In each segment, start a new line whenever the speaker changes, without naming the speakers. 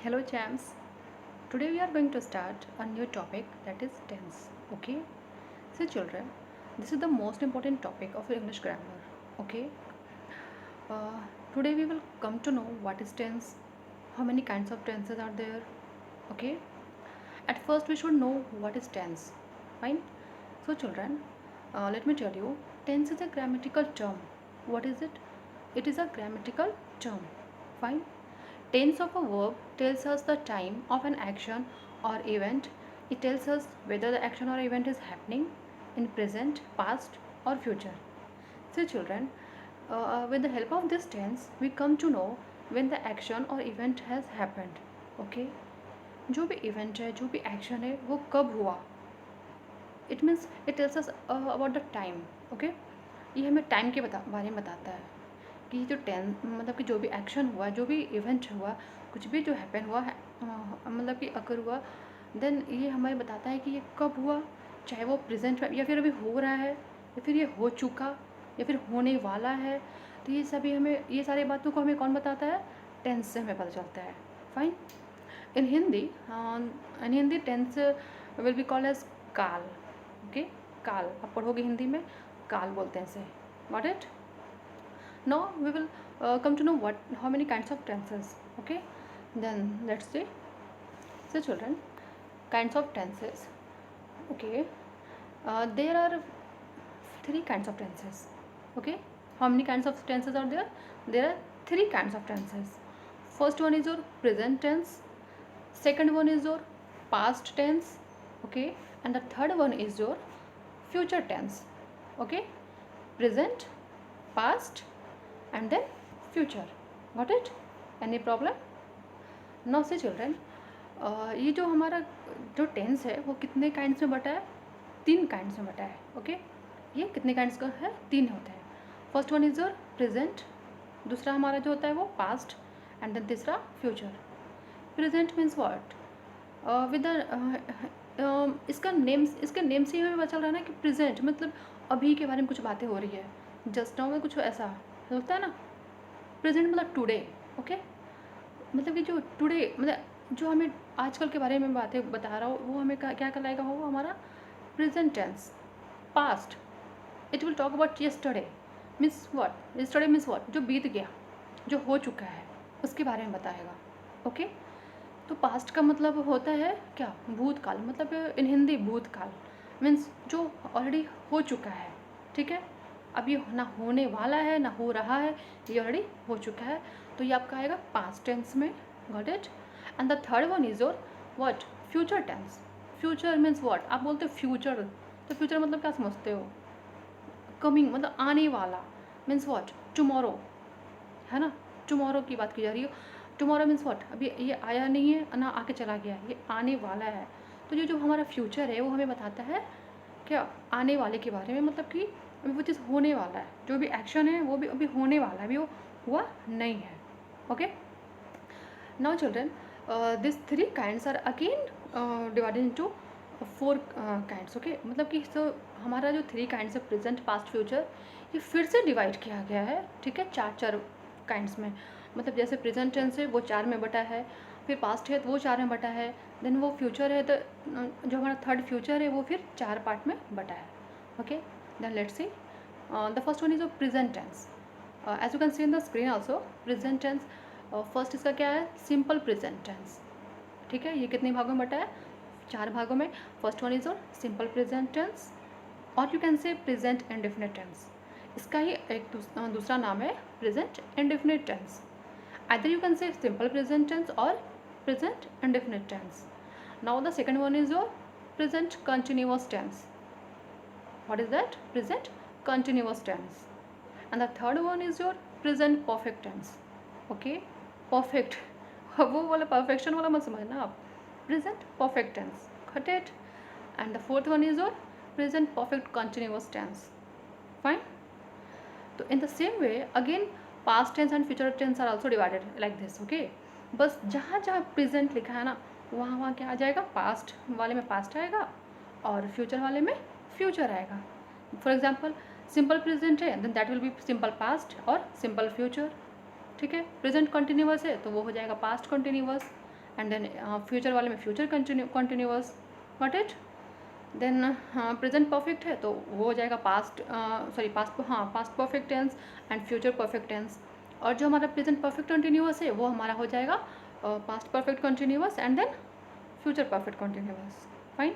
Hello champs. Today we are going to start a new topic that is tense. Okay? So children, this is the most important topic of English grammar. Okay? Uh, Today we will come to know what is tense, how many kinds of tenses are there. Okay? At first we should know what is tense. Fine? So children, let me tell you, tense is a grammatical term. What is it? It is a grammatical term. Fine? Tense of a verb tells us the time of an action or event. It tells us whether the action or event is happening in present, past or future. So children, with the help of this tense, we come to know when the action or event has happened. Okay? जो भी event है, जो भी action है, वो कब हुआ. It means it tells us about the time. Okay? ये हमें टाइम के बारे में बताता है कि जो मतलब कि जो भी एक्शन हुआ, जो भी इवेंट हुआ, कुछ भी जो हैपन हुआ है, मतलब कि अगर हुआ, देन ये हमें बताता है कि ये कब हुआ, चाहे वो प्रेजेंट या फिर अभी हो रहा है या फिर ये हो चुका या फिर होने वाला है. तो ये सभी हमें, ये सारी बातों को हमें कौन बताता है? टेंस से हमें पता चलता है. Fine. In Hindi tense will be called as काल. ओके, काल आप पढ़ोगे हिंदी में, काल बोलते हैं इसे. Got it? Now we will come to know how many kinds of tenses. Okay, then let's see. So children, kinds of tenses. Okay, there are three kinds of tenses. Okay, how many kinds of tenses are there? There are three kinds of tenses. First one is your present tense, second one is your past tense. Okay, and the third one is your future tense. Okay, present, past and then future. Got it? Any problem? Now say children, ये जो हमारा जो tense है वो कितने kinds में बटा है? 3 काइंड्स में बटा है. ओके, ये कितने काइंड्स का है? 3 होते हैं. First one is your present, दूसरा हमारा जो होता है वो पास्ट एंड देन तीसरा future. Present means what? With इसके नेम से ही हमें पता चल रहा है ना कि प्रेजेंट मतलब अभी के बारे में कुछ बातें हो रही है. जस्ट नाउ में कुछ ऐसा होता है ना. प्रेजेंट मतलब टुडे. ओके, मतलब कि जो टुडे मतलब जो हमें आजकल के बारे में बातें बता रहा हो वो हमें क्या कहलाएगा? वो हमारा present tense. Past, it will talk about yesterday. Means what? Yesterday means what? जो बीत गया, जो हो चुका है, उसके बारे में बताएगा. ओके, तो पास्ट का मतलब होता है क्या? भूतकाल. मतलब इन हिंदी भूतकाल मीन्स जो ऑलरेडी हो चुका है. ठीक है, अब ये ना होने वाला है ना हो रहा है, ये ऑलरेडी हो चुका है. तो ये आपका आएगा पास्ट टेंस में. Got it? And the third one is your what? Future tense. Future means what? आप बोलते हो फ्यूचर, तो फ्यूचर मतलब क्या समझते हो? कमिंग मतलब आने वाला. Means what? टुमारो, है ना? टुमारो की बात की जा रही हो. Tomorrow means what? अभी ये आया नहीं है ना आके चला गया, ये आने वाला है. तो जो हमारा फ्यूचर है वो हमें बताता है क्या? आने वाले के बारे में. मतलब कि अभी वो चीज़ होने वाला है, जो भी एक्शन है वो भी अभी होने वाला है, अभी वो हुआ नहीं है. Okay, now children, this 3 kinds are again divided into 4 kinds. Okay, मतलब कि तो हमारा जो 3 काइंड्स है प्रेजेंट, पास्ट, फ्यूचर, ये फिर से डिवाइड किया गया है. ठीक है, 4 काइंड्स में. मतलब जैसे प्रेजेंट टेंस है वो 4 में बटा है, फिर पास्ट है तो वो 4 में बटा है, देन वो फ्यूचर है तो जो हमारा थर्ड फ्यूचर है वो फिर 4 पार्ट में बटा है. Okay, then let's see. The first one is a present tense. As you can see in the screen also, present tense. First इसका क्या है? Simple present tense. ठीक है, ये कितने भागों में बटा है? 4 भागों में. First one is our simple present tense, or you can say present indefinite tense. इसका ही एक दूसरा नाम है present indefinite tense. Either you can say simple present tense or present indefinite tense. Now the second one is your present continuous tense. What is that? Present continuous tense. And the third one is your present perfect tense. Okay, perfect. वो वाला perfection वाला मत समझना आप. Present perfect tense. Got it? And the fourth one is your present perfect continuous tense. Fine. तो in the same way again past tense and future tense are also divided like this. Okay. बस जहाँ जहाँ present लिखा है ना वहाँ क्या आ जाएगा? past वाले में past आएगा और future वाले में फ्यूचर आएगा. फॉर एग्जाम्पल सिंपल प्रेजेंट है then that will be simple past और सिंपल फ्यूचर. ठीक है, प्रेजेंट कंटिन्यूअस है तो वो हो जाएगा past continuous, and then future वाले में future continuous, got it. Then present perfect है तो वो हो जाएगा पास्ट, सॉरी पास्ट, हाँ past perfect tense and future perfect tense. और जो हमारा प्रेजेंट परफेक्ट कंटिन्यूअस है वो हमारा हो जाएगा past perfect continuous and then future perfect continuous. Fine.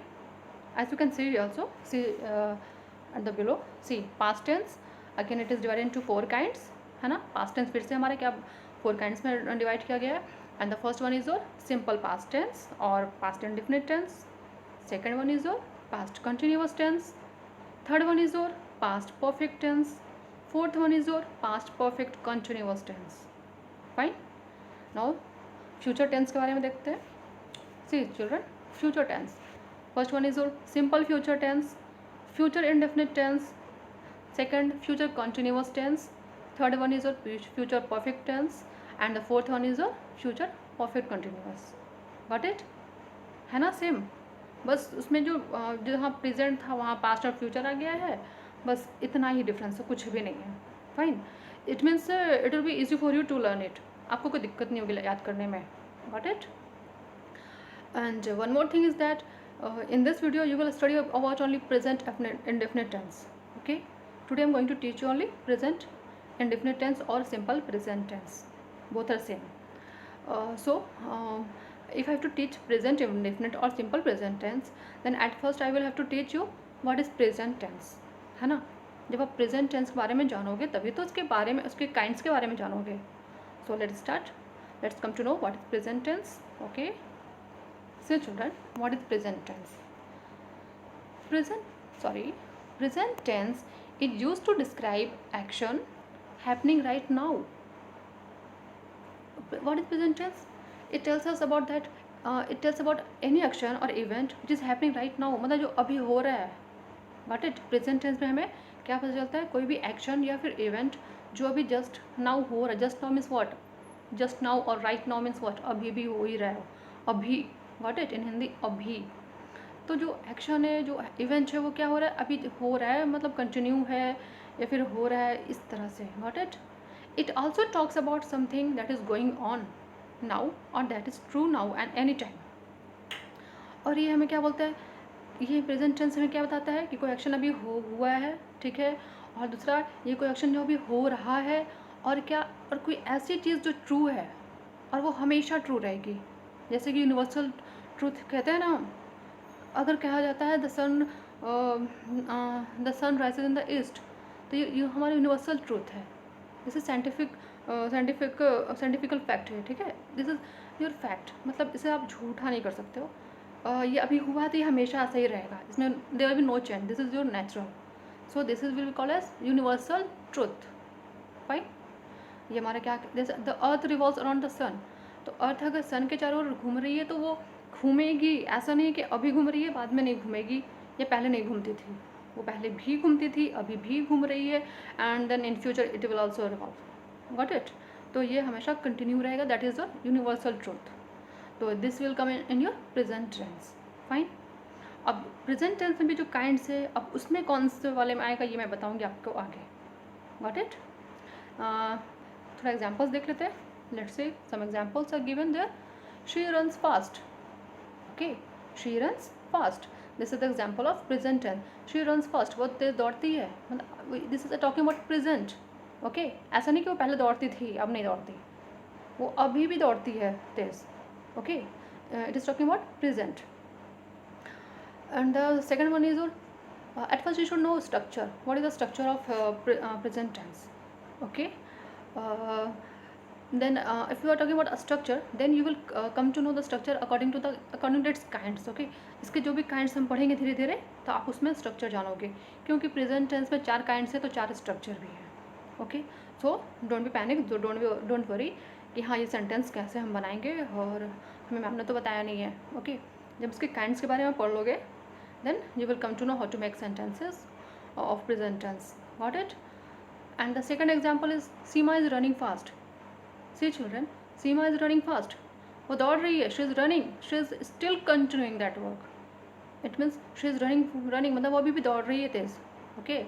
As you can see also, see at the below, see past tense again it is divided into 4 kinds, है ना। past tense फिर से हमारे क्या 4 kinds में डिवाइड किया गया है। and the first one is your simple past tense और past indefinite tense, second one is your past continuous tense, third one is your past perfect tense, fourth one is your past perfect continuous tense. Fine. now future tense के बारे में देखते हैं। See children, future tense. First one is your simple future tense, future indefinite tense. Second, future continuous tense. Third one is your future perfect tense, and the fourth one is your future perfect continuous. Got it? है ना same, बस उसमें जो जहाँ present था वहाँ past और future आ गया है, बस इतना ही डिफरेंस है, कुछ भी नहीं है। Fine, it means it will be easy for you to learn it, आपको कोई दिक्कत नहीं होगी याद करने में। Got it? And one more thing is that in this video you will study about only present indefinite tense. Okay, today I'm going to teach you only present indefinite tense or simple present tense, both are same. If I have to teach present indefinite or simple present tense, then at first I will have to teach you what is present tense, है ना। जब आप present tense के बारे में जानोगे तभी तो उसके बारे में, उसके kinds के बारे में जानोगे। So let's start, let's come to know what is present tense. Okay, so children, what is present tense? Present tense is used to describe action happening right now. What is present tense? It tells us about that, it tells about any action or event which is happening right now, मतलब जो अभी हो रहा है। Got it? Present tense में हमें क्या पता चलता है? कोई भी action या फिर event जो अभी just now हो रहा है। just now means what? just now और right now means what? अभी भी हो ही रहा है, अभी। Got it? इन हिंदी अभी। तो जो एक्शन है, जो इवेंट है, वो क्या हो रहा है? अभी हो रहा है, मतलब कंटिन्यू है या फिर हो रहा है, इस तरह से। Got it? It also talks about something that is going on now or that is true now and any time. और ये हमें क्या बोलता है? ये प्रेजेंट टेंस हमें क्या बताता है कि कोई एक्शन अभी हुआ है, ठीक है। और दूसरा, ये कोई एक्शन जो अभी हो रहा है, और क्या, और कोई ऐसी चीज़ जो ट्रू है और वो हमेशा ट्रू रहेगी। जैसे कि यूनिवर्सल ट्रूथ कहते हैं ना, अगर कहा जाता है the sun rises in the east, तो ये हमारा यूनिवर्सल ट्रूथ है। दिस साइंटिफिकल फैक्ट है, ठीक है। दिस इज़ योर फैक्ट, मतलब इसे आप झूठा नहीं कर सकते हो। ये अभी हुआ तो ये हमेशा ऐसा ही रहेगा, इसमें there will be no change, this is your natural. So this is will be called as universal truth. Fine, ये हमारा क्या, जैसे the earth revolves around the sun, तो अर्थ अगर सन के चारों ओर घूम रही है तो वो घूमेगी। ऐसा नहीं कि अभी घूम रही है बाद में नहीं घूमेगी, या पहले नहीं घूमती थी, वो पहले भी घूमती थी, अभी भी घूम रही है, and then in future it will also revolve. Got it? तो ये हमेशा कंटिन्यू रहेगा, that is the universal truth. तो this will come in your present tense. Fine, अब प्रेजेंट टेंस में भी जो काइंड्स है, अब उसमें कौन से वाले में आएगा ये मैं बताऊँगी आपको आगे। Got it? थोड़ा एग्जाम्पल्स देख लेते हैं। Let's say some examples are given there. She runs fast. Okay, she runs fast, this is the example of present tense. She runs fast, वो तेज दौड़ती है, मतलब this is talking about present. Okay, ऐसा नहीं कि वो पहले दौड़ती थी अब नहीं दौड़ती, वो अभी भी दौड़ती है तेज। Okay, it is talking about present. And the second one is your at first you should know structure. What is the structure of present tense? Okay, then if you are talking about a structure, then you will come to know the structure according to its kinds. Okay, इसके जो भी kinds हम पढ़ेंगे धीरे धीरे तो आप उसमें structure जानोगे, क्योंकि present tense में 4 kinds है तो 4 structure भी है। Okay, so don't be panic, don't worry कि हाँ ये sentence कैसे हम बनाएंगे और हमें मैम ने तो बताया नहीं है। Okay, जब उसके kinds के बारे में पढ़ लोगे then you will come to know how to make sentences of present tense. Got it? And the second example is Seema is running fast. See children, Seema is running fast. वो दौड़ रही है, she is running, she is still continuing that work. It means she is running, मतलब वो अभी भी दौड़ रही है तेज। Okay,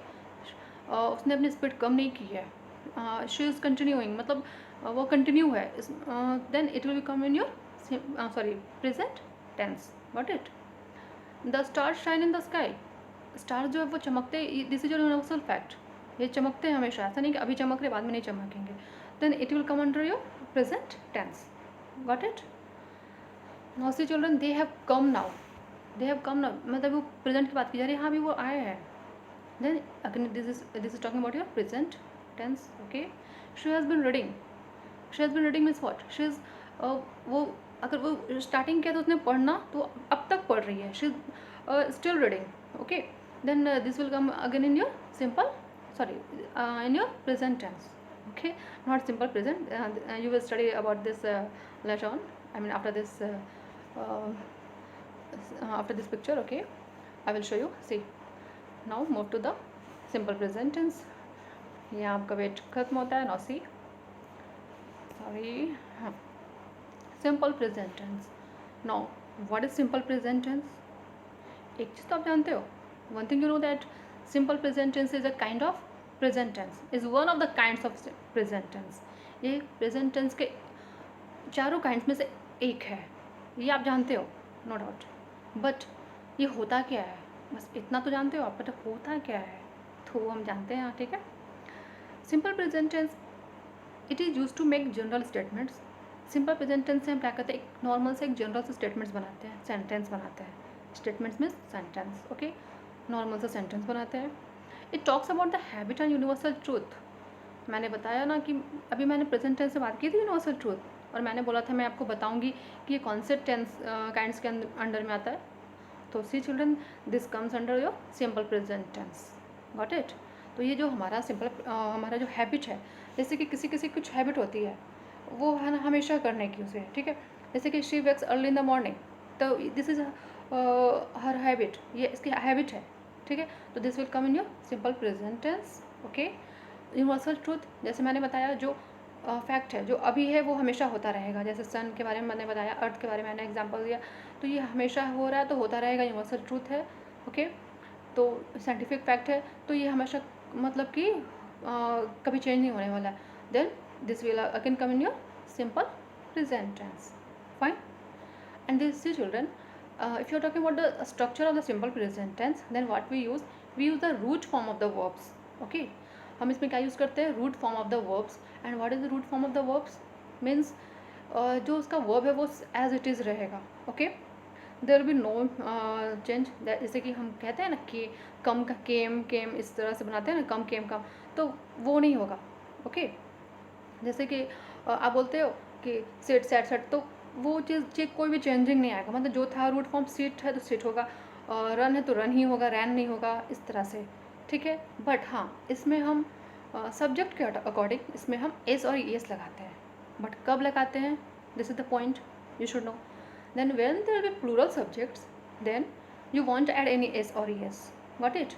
उसने अपनी स्पीड कम नहीं की है। she is continuing, मतलब वो कंटिन्यू है। then it will become in your sorry present tense. Got it. The star shine in the sky. Star जो है वो चमकते, this is your universal fact. ये चमकते हैं हमेशा, ऐसा नहीं कि अभी चमक रहे बाद में नहीं चमकेंगे. Then it will come under your present tense. Got it. Now see children, they have come now. They have come now मतलब वो प्रेजेंट की बात की जा रही है. हाँ भी वो आए हैं. Then again this is talking about your present tense. Okay. She has been reading. She has been reading means what. She is वो अगर वो स्टार्टिंग किया तो उसने पढ़ना तो अब तक पढ़ रही है. She is still reading. Okay. Then this will come again in your simple, sorry, in your present tense. Okay, not simple present. You will study about this later on, I mean after this picture. Okay, I will show you. See, now move to the simple present tense. यहाँ आपका wait खत्म होता है. now see, sorry, हाँ, simple present tense. now what is simple present tense? एक चीज़ तो आप जानते हो. one thing you know that simple present tense is a kind of present tense, is one of the kinds of present tense. ये present tense के चारों kinds में से एक है, ये आप जानते हो, नो डाउट. बट ये होता क्या है, बस इतना तो जानते हो आप, बट होता क्या है तो हम जानते हैं. ठीक है. Simple present tense, it is use to make general statements. Simple present tense से हम क्या करते हैं, एक नॉर्मल से एक जनरल से स्टेटमेंट्स बनाते हैं, सेंटेंस बनाते हैं. स्टेटमेंट्स में सेंटेंस. ओके. नॉर्मल सा सेंटेंस बनाते हैं. It talks about the habit and universal truth. मैंने बताया ना कि अभी मैंने प्रेजेंट टेंस से बात की थी यूनिवर्सल ट्रूथ, और मैंने बोला था मैं आपको बताऊंगी कि ये कौन से टेंस काइंड्स के अंडर में आता है. तो see children, this comes under your simple present tense. Got it. तो ये जो हमारा सिंपल हमारा जो हैबिट है, जैसे कि किसी किसी कुछ हैबिट होती है वो है ना हमेशा करने की उसे. ठीक है. जैसे कि she wakes early in the morning, तो दिस इज हर हैबिट, ये इसकी हैबिट है. ठीक है. तो this will come in your simple present tense. Okay. Universal truth, जैसे मैंने बताया जो फैक्ट है जो अभी है वो हमेशा होता रहेगा. जैसे सन के बारे में मैंने बताया, अर्थ के बारे में मैंने एग्जांपल दिया, तो ये हमेशा हो रहा है तो होता रहेगा, यूनिवर्सल ट्रूथ है. ओके. तो साइंटिफिक फैक्ट है तो ये हमेशा मतलब कि कभी चेंज नहीं होने वाला है. Then this will again come in your simple present tense. Fine. And this is children, if you are talking about the structure of the simple present tense, then what we use the root form of the verbs. Okay, हम इसमें क्या use करते हैं, root form of the verbs. and what is the root form of the verbs means जो उसका verb है वो as it is रहेगा. okay, there will be no change. जैसे कि हम कहते हैं ना कि कम का केम इस तरह से बनाते हैं ना, कम केम कम, तो वो नहीं होगा. okay, जैसे कि आप बोलते हो कि सेट सेट सेट, तो वो चीज़ कोई भी चेंजिंग नहीं आएगा. मतलब जो था रूट फॉर्म सीट है तो सीट होगा, रन है तो रन ही होगा, रैन नहीं होगा, इस तरह से. ठीक है. बट हाँ, इसमें हम सब्जेक्ट के अकॉर्डिंग इसमें हम एस और एस लगाते हैं. बट कब लगाते हैं, this is the point you should know. Then when there will be plural subjects, then you won't add any s or es. Got it?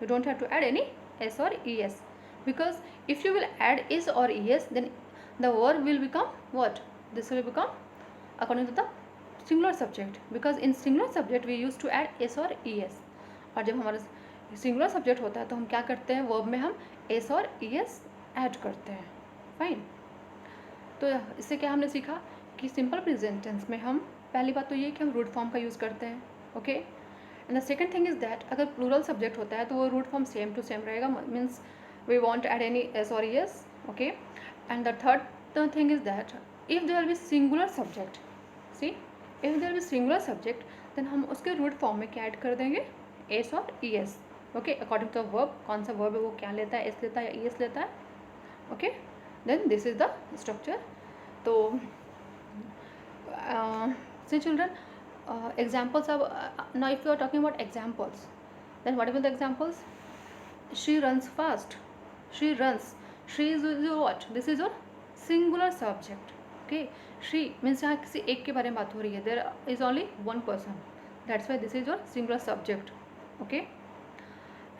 You don't have to add any s or es, because if you will add s or es, then the verb will become what? This will become according to the singular subject, because in singular subject we used to add s or es. और जब हमारा singular subject होता है तो हम क्या करते हैं, वर्ब में हम s और es ऐड करते हैं. फाइन. तो इससे क्या हमने सीखा कि सिंपल प्रेजेंट टेंस में हम पहली बात तो ये कि हम रूट फॉर्म का यूज़ करते हैं. Okay. And the second thing is that अगर प्लूरल सब्जेक्ट होता है तो वो root form same to same रहेगा, means we won't add any S और s. Okay. And the third thing is that if there will be singular subject, see if there will be singular subject, then हम उसके root form में क्या add कर देंगे, S और E S. Okay. According to verb, कौन सा verb है वो क्या लेता है, एस लेता है या ई एस लेता है. Okay. Then this is the structure. तो see children, examples of now if you are talking about examples, then what are the examples? She runs fast. She runs. She is your what? This is your singular subject. Okay. She means यहाँ किसी एक के बारे में बात हो रही है, there is only one person, that's why this is your singular subject. Okay.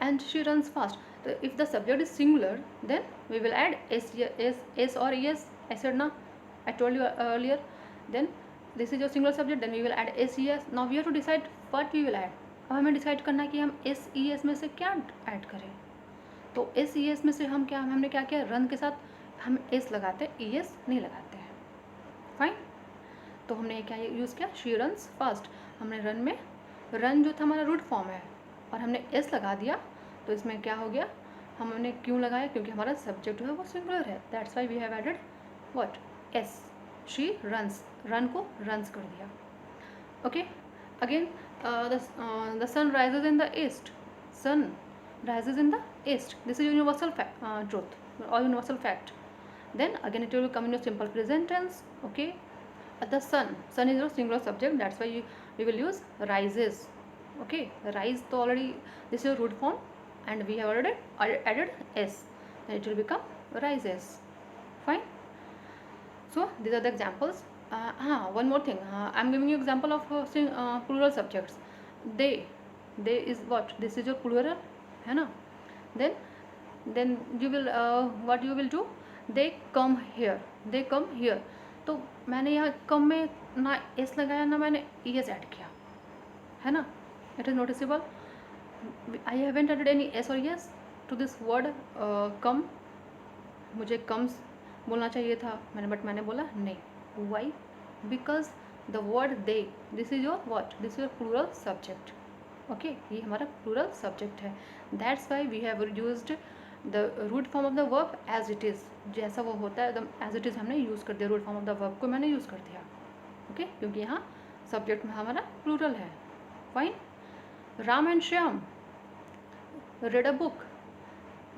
And she runs fast. So if the subject is singular, then we will add s or es. I said na, I told you earlier. Then this is your singular subject, then we will add s e s. Now we have to decide what we will add. अब हमें decide करना है कि हम S E S में से क्या add करें. तो एस ई एस में से हम क्या, हमने क्या किया, रन के साथ हम एस लगाते हैं, ई एस नहीं लगाते हैं. फाइन. तो हमने क्या यूज़ किया, शी रन्स फास्ट। हमने रन में, रन जो था हमारा रूट फॉर्म है और हमने एस लगा दिया, तो इसमें क्या हो गया, हमने क्यों लगाया, क्योंकि हमारा सब्जेक्ट जो है वो सिंगुलर है, that's why we have added what, S. She runs, run को रन्स कर दिया। Okay, again the sun rises in the east, sun rises in the east, this is universal truth or universal fact. Then again it will come in your simple present tense. Okay, the sun, sun is your singular subject, that's why we will use rises. Okay, rise तो already this is your root form and we have already added s, then it will become rises. Fine. So these are the examples. One more thing, I'm giving you example of plural subjects. They is what, this is your plural है ना, then you will what you will do, they come here, they come here, तो मैंने यहाँ कम में ना S लगाया ना मैंने एस ऐड किया, है ना, it is noticeable, I haven't added any S और S to this word come. मुझे कम्स बोलना चाहिए था मैंने, बट मैंने बोला नहीं, why, because the word they, this is your what, this is your plural subject. Okay, ये हमारा प्लूरल सब्जेक्ट है, that's why we have used the root form of the verb as it is, जैसा वो होता है एकदम as it is हमने use कर दिया, root form of the verb को मैंने यूज़ कर दिया। ओके, क्योंकि यहाँ सब्जेक्ट में हमारा प्लूरल है। Fine. Ram and Shyam read a book,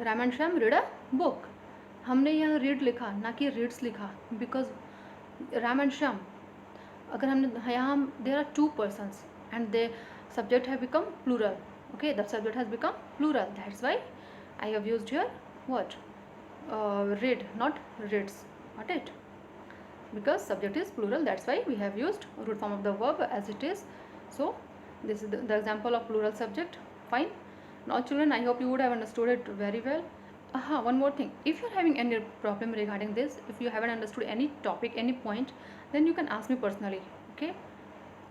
Ram and Shyam read a book, हमने यहाँ रीड लिखा ना कि रीड्स लिखा, बिकॉज राम एंड श्याम, अगर हमने यहाँ there are two persons and they subject have become plural. Okay, the subject has become plural, that's why I have used here what, read, not reads, got it, because subject is plural, that's why we have used root form of the verb as it is. So this is the example of plural subject. Fine. Now children, I hope you would have understood it very well. One more thing, if you are having any problem regarding this, if you haven't understood any topic, any point, then you can ask me personally. Okay,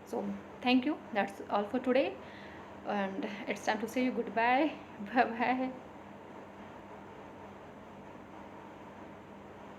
so thank you, that's all for today, and it's time to say you goodbye. Bye bye.